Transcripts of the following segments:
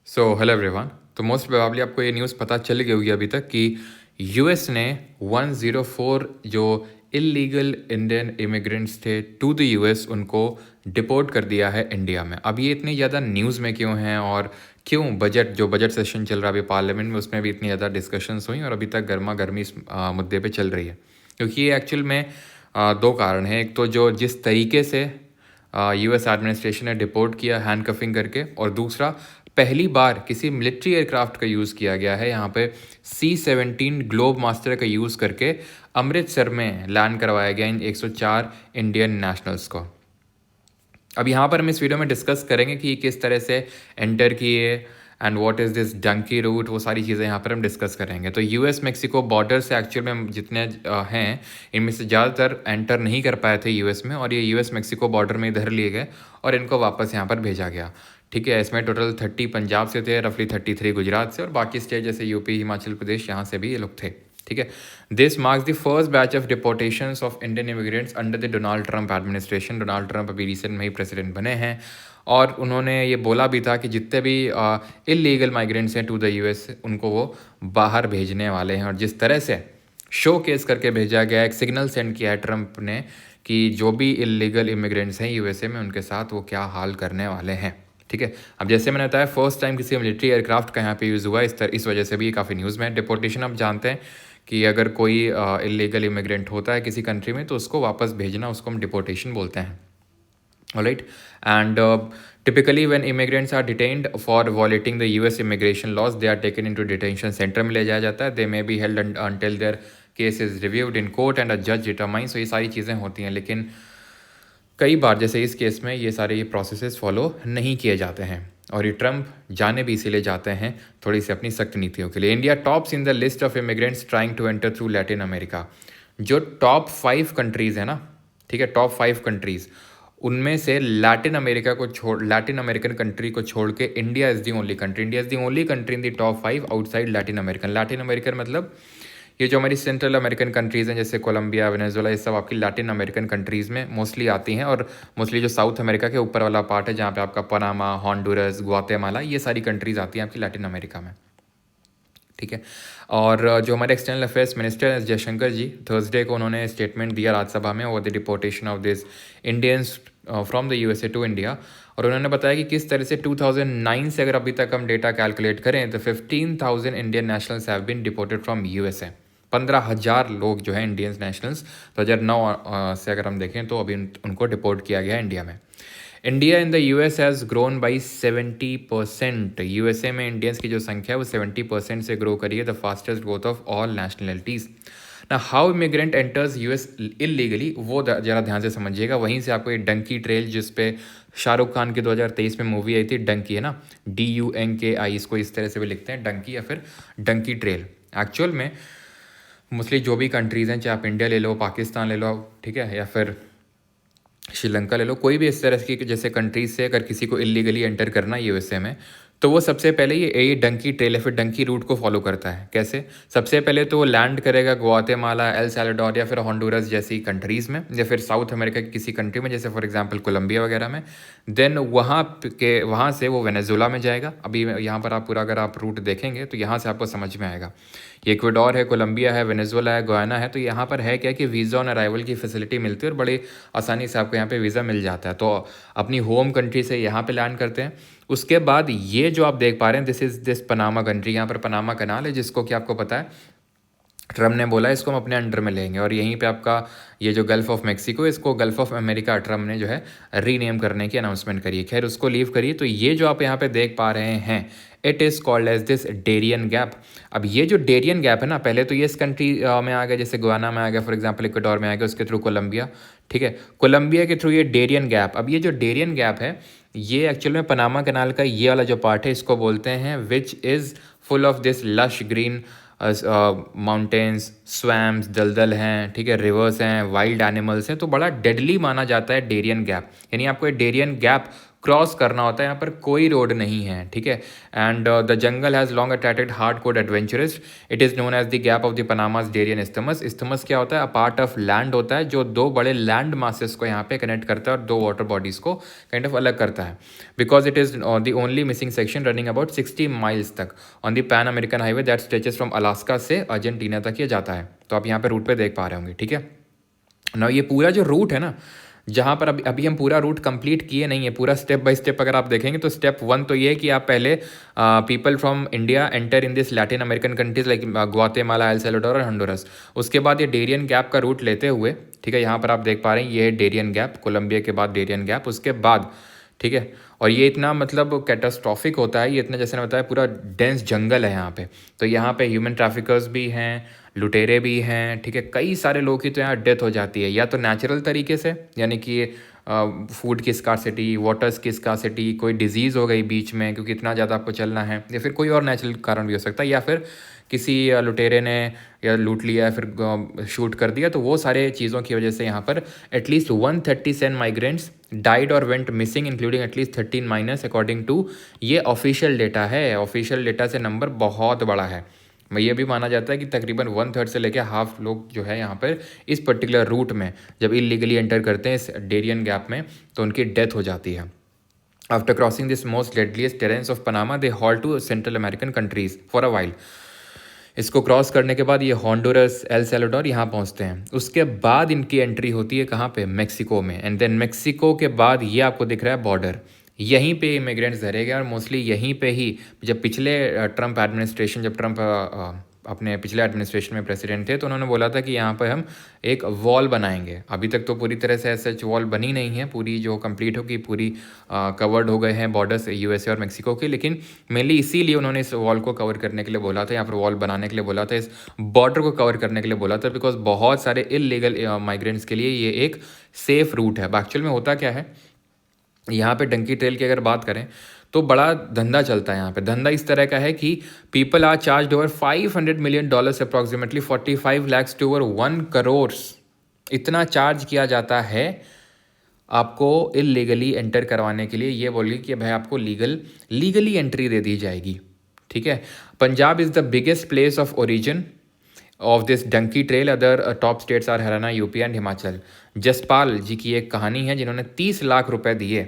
Hello everyone. तो most probably आपको ये न्यूज़ पता चल गई होगी अभी तक कि यूएस ने 104 जो इलीगल इंडियन इमिग्रेंट्स थे टू द यूएस उनको डिपोर्ट कर दिया है इंडिया में। अब ये इतनी ज़्यादा न्यूज़ में क्यों हैं और क्यों बजट सेशन चल रहा है अभी पार्लियामेंट में, उसमें भी इतनी ज़्यादा डिस्कशंस हुई और अभी तक गर्मा गर्मी इस मुद्दे पे चल रही है। क्योंकि ये एक्चुअल में दो कारण हैं। एक तो जो जिस तरीके से यूएस एडमिनिस्ट्रेशन ने डिपोर्ट किया हैंडकफिंग करके, और दूसरा पहली बार किसी मिलिट्री एयरक्राफ्ट का यूज़ किया गया है यहाँ पे C-17 ग्लोब मास्टर का यूज़ करके अमृतसर में लैंड करवाया गया इन 104 इंडियन नेशनल्स को। अब यहाँ पर हम इस वीडियो में डिस्कस करेंगे कि किस तरह से एंटर किए and what is this dunki route, वो सारी चीज़ें यहाँ पर हम डिस्कस करेंगे। तो यूएस मेक्सिको बॉर्डर से एक्चुअल में जितने हैं इनमें से ज़्यादातर एंटर नहीं कर पाए थे यूएस में, और ये यूएस मेक्सिको बॉर्डर में इधर लिए गए और इनको वापस यहाँ पर भेजा गया। ठीक है, इसमें टोटल 30 पंजाब से थे, रफली 33 गुजरात से, और बाकी स्टेट जैसे यूपी, हिमाचल प्रदेश, यहाँ से भी ये लोग थे। ठीक है, this marks the first batch of deportations of Indian immigrants under the Donald Trump administration. Donald Trump अभी रिसेंट में ही प्रेसिडेंट बने हैं और उन्होंने ये बोला भी था कि जितने भी इलीगल माइग्रेंट्स हैं टू द यूएस उनको वो बाहर भेजने वाले हैं। और जिस तरह से शो केस करके भेजा गया, एक सिग्नल सेंड किया है ट्रंप ने कि जो भी इलीगल इमिग्रेंट्स हैं यूएसए में उनके साथ वो क्या हाल करने वाले हैं। ठीक है, अब जैसे मैंने बताया फर्स्ट टाइम किसी मिलिट्री एयरक्राफ्ट का यहाँ पे यूज़ हुआ, इस वजह से भी ये काफ़ी न्यूज़ में। डिपोर्टेशन आप जानते हैं कि अगर कोई इलीगल इमिग्रेंट होता है किसी कंट्री में तो उसको वापस भेजना, उसको हम डिपोर्टेशन बोलते हैं। Alright, and typically when immigrants are detained for violating the US immigration laws, they are taken into detention center में ले जाया जाता है। They may be held until their case is reviewed in court and a judge determines। so ये सारी चीज़ें होती हैं, लेकिन कई बार जैसे इस केस में ये सारे प्रोसेसेस फॉलो नहीं किए जाते हैं और ये ट्रंप जाने भी इसीलिए जाते हैं थोड़ी सी अपनी सख्त नीतियों के लिए। India tops in the list of immigrants trying to enter through Latin America. जो टॉप 5 कंट्रीज़ है ना, ठीक है, टॉप 5 कंट्रीज़, उनमें से लैटिन अमेरिकन कंट्री को छोड़ के India is the only country. India is the only country in the top 5 outside Latin American. Latin American मतलब ये जो हमारी सेंट्रल अमेरिकन कंट्रीज़ हैं जैसे कोलंबिया, वेनेजुएला, ये सब आपकी लैटिन अमेरिकन कंट्रीज़ में मोस्टली आती हैं। और मोस्टली जो साउथ अमेरिका के ऊपर वाला पार्ट है जहाँ पे आपका पनामा, हॉन्डुरस, ग्वातेमाला, ये सारी कंट्रीज़ आती हैं आपकी लैटिन अमेरिका में। ठीक है, और जो हमारे एक्सटर्नल अफेयर्स मिनिस्टर हैं जयशंकर जी, थर्सडे को उन्होंने स्टेटमेंट दिया राज्यसभा में over the deportation of this Indians from the USA to India. और उन्होंने बताया कि किस तरह से 2009 से अगर अभी तक हम डेटा कैलकुलेट करें तो 15,000 Indian nationals have been deported from USA. 15,000 लोग जो हैं इंडियन नेशनल्स 2009 से अगर हम देखें तो अभी उनको डिपोर्ट किया गया इंडिया में। India in the US has grown by 70%। USA में इंडियंस की जो संख्या है वो 70% से ग्रो करी है, the fastest growth of all nationalities. ना how immigrant enters US illegally, वो ज़रा ध्यान से समझिएगा। वहीं से आपको ये डंकी ट्रेल, जिस पे शाहरुख खान की 2023 में मूवी आई थी डंकी, है ना, DUNKI, इसको इस तरह से भी लिखते हैं डंकी या फिर डंकी ट्रेल। एक्चुअल में मोस्टली जो भी कंट्रीज़ हैं, चाहे आप इंडिया ले लो, पाकिस्तान ले लो, ठीक है, या फिर श्रीलंका ले लो, कोई भी इस तरह की जैसे कंट्रीज से अगर किसी को इलीगली एंटर करना है यूएसए में तो वो सबसे पहले ये डंकी ट्रेल या फिर डंकी रूट को फॉलो करता है। कैसे? सबसे पहले तो वो लैंड करेगा ग्वातेमाला, एल सैल्वाडोर या फिर हॉन्डुरस जैसी कंट्रीज़ में, या फिर साउथ अमेरिका की किसी कंट्री में जैसे फॉर एग्जांपल कोलंबिया वगैरह में। देन वहाँ से वो वेनेजुएला में जाएगा। अभी यहाँ पर आप पूरा अगर आप रूट देखेंगे तो यहाँ से आपको समझ में आएगा। ये इक्वाडोर है, कोलंबिया है, वेनेजुएला है, गुयाना है। तो यहाँ पर है क्या कि वीज़ा ऑन अराइवल की फैसिलिटी मिलती है और बड़ी आसानी से आपको यहाँ पे वीज़ा मिल जाता है। तो अपनी होम कंट्री से यहाँ पे लैंड करते हैं। उसके बाद ये जो आप देख पा रहे हैं दिस पनामा कंट्री, यहाँ पर पनामा कनाल है जिसको कि आपको पता है ट्रम्प ने बोला इसको हम अपने अंडर में लेंगे। और यहीं पे आपका ये जो गल्फ़ ऑफ मेक्सिको, इसको गल्फ़ ऑफ अमेरिका ट्रम्प ने जो है रीनेम करने की अनाउंसमेंट करी। खैर उसको लीव करिए। तो ये जो आप यहाँ पे देख पा रहे हैं it is called as this Darien Gap. अब ये जो डेरियन गैप है ना, पहले तो ये इस कंट्री में आ गया, जैसे गुयाना में आ गया, फॉर एग्जाम्पल इक्वाडोर में आ गया, उसके थ्रू कोलंबिया, ठीक है, कोलंबिया के थ्रू ये डेरियन गैप। अब ये जो डेरियन गैप है ये एक्चुअल में पनामा कनाल का ये वाला जो पार्ट है इसको बोलते हैं which is full of this lush green mountains, swamps, दलदल हैं, ठीक है, रिवर्स हैं, वाइल्ड एनिमल्स हैं। तो बड़ा डेडली माना जाता है डेरियन गैप। यानी आपको ये डेरियन गैप क्रॉस करना होता है, यहाँ पर कोई रोड नहीं है, ठीक है। And the jungle has long attracted hardcore adventurist. It is known as the gap of the Panama's Darien isthmus. Isthmus क्या होता है? अ पार्ट ऑफ लैंड होता है जो दो बड़े लैंड मासेस को यहाँ पे कनेक्ट करता है और दो वाटर बॉडीज़ को काइंड ऑफ अलग करता है, because it is the only missing section running about 60 miles तक on the pan American highway that stretches from Alaska से अर्जेंटीना तक ये जाता है। तो आप यहाँ पे रूट पे देख पा रहे होंगे, ठीक है ना। ये पूरा जो रूट है ना, जहाँ पर अभी अभी हम पूरा रूट कंप्लीट किए नहीं है, पूरा स्टेप बाय स्टेप अगर आप देखेंगे तो स्टेप 1 तो ये है कि आप पहले people from India enter in this Latin American countries like Guatemala, El Salvador और हंडुरस। उसके बाद ये डेरियन गैप का रूट लेते हुए, ठीक है, यहाँ पर आप देख पा रहे हैं ये है डेरियन गैप, कोलंबिया के बाद डेरियन गैप, उसके बाद, ठीक है। और ये इतना मतलब कैटास्ट्रॉफिक होता है, ये इतना जैसे मैंने बताया पूरा डेंस जंगल है यहाँ पे। तो यहाँ पे ह्यूमन ट्रैफिकर्स भी हैं, लुटेरे भी हैं, ठीक है। कई सारे लोगों की तो यहाँ डेथ हो जाती है, या तो नेचुरल तरीके से, यानी कि फूड की स्कार्सिटी, वाटर्स की स्कार्सिटी, कोई डिजीज़ हो गई बीच में क्योंकि इतना ज़्यादा आपको चलना है, या फिर कोई और नेचुरल कारण भी हो सकता है, या फिर किसी लुटेरे ने या लूट लिया या फिर शूट कर दिया। तो वो सारे चीज़ों की वजह से यहाँ पर एटलीस्ट 137 माइग्रेंट्स डाइड और went missing including at least 13 minors according to, ये ऑफिशियल डेटा है। ऑफिशियल डेटा से नंबर बहुत बड़ा है। मैं ये भी माना जाता है कि तकरीबन 1/3 से लेकर हाफ लोग जो है यहाँ पर इस पर्टिकुलर रूट में जब इलीगली एंटर करते हैं इस डेरियन गैप में तो उनकी डेथ हो जाती है। After crossing this most deadliest terrains of Panama they halt to central American countries for a while. इसको क्रॉस करने के बाद ये हॉन्डुरस, एल सैल्वाडोर यहाँ पहुँचते हैं। उसके बाद इनकी एंट्री होती है कहाँ पे? मैक्सिको में। एंड देन मैक्सिको के बाद ये आपको दिख रहा है बॉर्डर, यहीं पे इमिग्रेंट्स धरे गए और मोस्टली यहीं पे ही जब पिछले ट्रंप एडमिनिस्ट्रेशन, जब ट्रंप अपने पिछले एडमिनिस्ट्रेशन में प्रेसिडेंट थे तो उन्होंने बोला था कि यहाँ पर हम एक वॉल बनाएंगे। अभी तक तो पूरी तरह से सच वॉल बनी नहीं है, पूरी जो कंप्लीट होगी पूरी कवर्ड हो गए हैं बॉर्डर्स यूएसए और मेक्सिको के, लेकिन मेनली इसीलिए उन्होंने इस वॉल को कवर करने के लिए बोला था, यहाँ पर वॉल बनाने के लिए बोला था, इस बॉर्डर को कवर करने के लिए बोला था, बिकॉज बहुत सारे इलीगल माइग्रेंट्स के लिए ये एक सेफ रूट है। एक्चुअल में होता क्या है, यहाँ पे डंकी ट्रेल की अगर बात करें तो बड़ा धंधा चलता है यहाँ पे। धंधा इस तरह का है कि people are charge over $500 million approximately 45 lakhs to over 1 crore। इतना चार्ज किया जाता है आपको इलीगली एंटर करवाने के लिए, ये बोलिए कि भाई आपको लीगली एंट्री दे दी जाएगी, ठीक है। Punjab is the biggest place of origin of this donkey trail. Other top states are Haryana, UP and Himachal. Jaspal ji की एक कहानी है जिन्होंने 30 लाख रुपए दिए,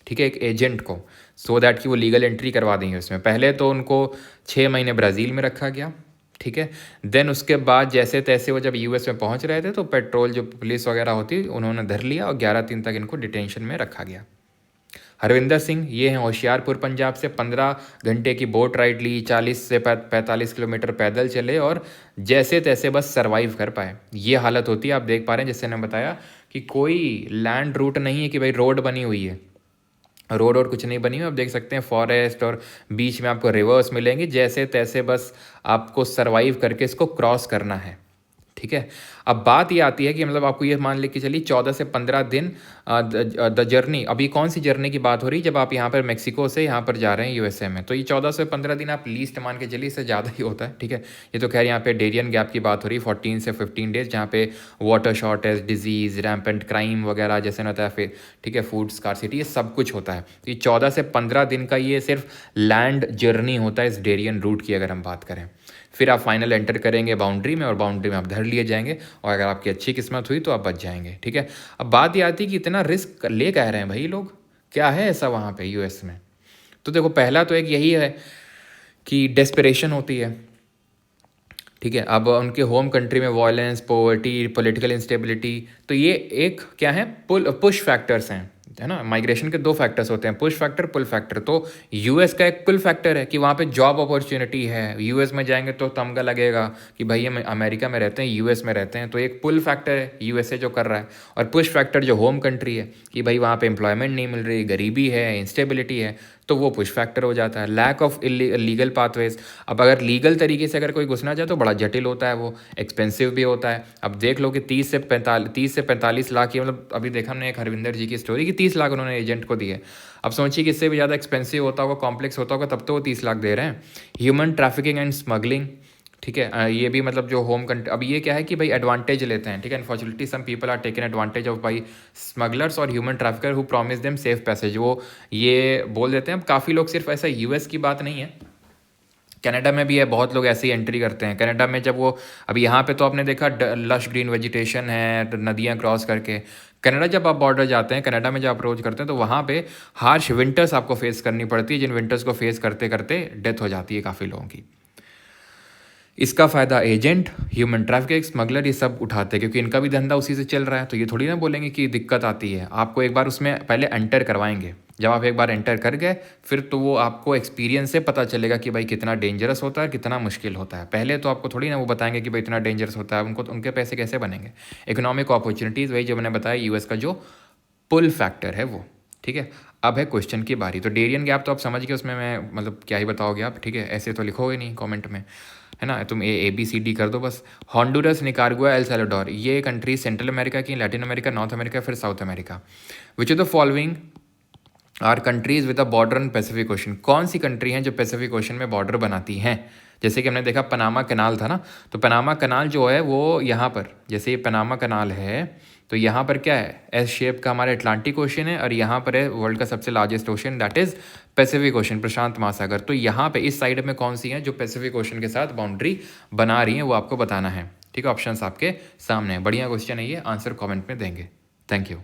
ठीक है, एक एजेंट को, सो दैट कि वो लीगल एंट्री करवा देंगे उसमें। पहले तो उनको 6 महीने ब्राज़ील में रखा गया, ठीक है। देन उसके बाद जैसे तैसे वो जब यूएस में पहुंच रहे थे तो पेट्रोल जो पुलिस वगैरह होती उन्होंने धर लिया और 11 दिन तक इनको डिटेंशन में रखा गया। हरविंदर सिंह ये हैं होशियारपुर पंजाब से। 15 घंटे की बोट राइड ली, 40 से 45 किलोमीटर पैदल चले और जैसे तैसे बस सरवाइव कर पाए। ये हालत होती है, आप देख पा रहे हैं जैसे मैंने बताया कि कोई लैंड रूट नहीं है कि भाई रोड बनी हुई है, रोड और कुछ नहीं बनी हुई। आप देख सकते हैं फॉरेस्ट और बीच में आपको रिवर्स मिलेंगे, जैसे तैसे बस आपको सरवाइव करके इसको क्रॉस करना है, ठीक है। अब बात ये आती है कि मतलब आपको ये मान ले कि चलिए 14 से 15 दिन द जर्नी, अभी कौन सी जर्नी की बात हो रही है, जब आप यहाँ पर मेक्सिको से यहाँ पर जा रहे हैं यूएसए में, तो ये 14 से 15 दिन आप लीस्ट मान के चलिए, इससे ज़्यादा ही होता है, ठीक है। ये तो खैर यहाँ पे डेरियन गैप की बात हो रही है 14 से 15 डेज, जहाँ पे water shortage, disease, rampant crime वगैरह जैसे ना होता है फिर, ठीक है, फूड स्कार्सिटी, ये सब कुछ होता है। तो ये 14 से 15 दिन का ये सिर्फ लैंड जर्नी होता है इस डेरियन रूट की अगर हम बात करें। फिर आप फाइनल एंटर करेंगे बाउंड्री में और बाउंड्री में आप धर लिए जाएंगे और अगर आपकी अच्छी किस्मत हुई तो आप बच जाएंगे, ठीक है। अब बात ये आती है कि इतना रिस्क ले कह रहे हैं भाई लोग, क्या है ऐसा वहाँ पे यूएस में? तो देखो पहला तो एक यही है कि डेस्परेशन होती है, ठीक है। अब उनके होम कंट्री में वायलेंस, पॉवर्टी, पॉलिटिकल इंस्टेबिलिटी, तो ये एक क्या है, पुश फैक्टर्स हैं, है ना। माइग्रेशन के 2 फैक्टर्स होते हैं, पुश फैक्टर, पुल फैक्टर। तो यूएस का एक पुल फैक्टर है कि वहाँ पे जॉब अपॉर्चुनिटी है, यूएस में जाएंगे तो तमगा लगेगा कि भाई हम अमेरिका में रहते हैं, यूएस में रहते हैं, तो एक पुल फैक्टर है यूएसए जो कर रहा है। और पुश फैक्टर जो होम कंट्री है कि भाई वहाँ पे एम्प्लॉयमेंट नहीं मिल रही, गरीबी है, इंस्टेबिलिटी है, तो वो पुश फैक्टर हो जाता है। लैक ऑफ लीगल पाथवेज, अब अगर लीगल तरीके से अगर कोई घुसना चाहे तो बड़ा जटिल होता है, वो एक्सपेंसिव भी होता है। अब देख लो कि 30 से 45 लाख की, मतलब अभी देखा हमने एक हरविंदर जी की स्टोरी कि 30 लाख उन्होंने एजेंट को दिए। अब सोचिए कि इससे भी ज़्यादा एक्सपेंसिव होता होगा, कॉम्प्लेक्स होता होगा, तब तो वो 30 लाख दे रहे हैं। ह्यूमन ट्रैफिकिंग एंड स्मगलिंग, ठीक है। ये भी मतलब जो होम कंट्री, अब ये क्या है कि भाई एडवांटेज लेते हैं, ठीक है। Unfortunately some people are taken advantage of by smugglers और human trafficker who promise them safe passage, वो ये बोल देते हैं। अब काफ़ी लोग, सिर्फ ऐसा यूएस की बात नहीं है, कनाडा में भी है, बहुत लोग ऐसे ही एंट्री करते हैं कनाडा में। जब वो, अभी यहाँ पे तो आपने देखा लश ग्रीन वेजिटेशन है, नदियाँ क्रॉस करके। कनाडा जब आप बॉर्डर जाते हैं, कनाडा में जब अप्रोच करते हैं, तो वहाँ पे हार्श विंटर्स आपको फेस करनी पड़ती है, जिन विंटर्स को फेस करते करते डेथ हो जाती है काफ़ी लोगों की। इसका फ़ायदा एजेंट, ह्यूमन ट्रैफिकिंग, स्मगलर, ये सब उठाते हैं, क्योंकि इनका भी धंधा उसी से चल रहा है। तो ये थोड़ी ना बोलेंगे कि दिक्कत आती है। आपको एक बार उसमें पहले एंटर करवाएंगे। जब आप एक बार एंटर कर गए, फिर तो वो आपको एक्सपीरियंस से पता चलेगा कि भाई कितना डेंजरस होता है, कितना मुश्किल होता है। पहले तो आपको थोड़ी ना वो बताएंगे कि भाई इतना डेंजरस होता है, उनको तो उनके पैसे कैसे बनेंगे। इकोनॉमिक अपॉर्चुनिटीज़, वही जो मैंने बताया, यूएस का जो पुल फैक्टर है वो, ठीक है। अब है क्वेश्चन की बारी। तो डेरियन गैप तो आप समझ गए, उसमें मैं मतलब क्या ही बताओगे आप, ठीक है। ऐसे तो लिखोगे नहीं कमेंट में, है ना। तुम ए बी सी डी कर दो बस। हॉन्डुरस, निकारागुआ, एल सैल्वाडोर, ये कंट्री सेंट्रल अमेरिका की, लैटिन अमेरिका, नॉर्थ अमेरिका, फिर south America. Which of the following are countries with a border on Pacific Ocean, कौन सी कंट्री हैं जो पैसिफिक ओशन में बॉर्डर बनाती हैं। जैसे कि हमने देखा पनामा कनाल था ना, तो पनामा कनाल जो है वो यहाँ पर, जैसे ये पनामा कनाल है, तो यहाँ पर क्या है, एस शेप का हमारा अटलांटिक ओशन है, और यहाँ पर है वर्ल्ड का सबसे largest ocean, that is Pacific Ocean, प्रशांत महासागर। तो यहाँ पे इस साइड में कौन सी हैं जो पैसिफिक ओशन के साथ बाउंड्री बना रही हैं, वो आपको बताना है, ठीक है। ऑप्शंस आपके सामने हैं। बढ़िया क्वेश्चन है ये, आंसर कमेंट में देंगे। Thank you.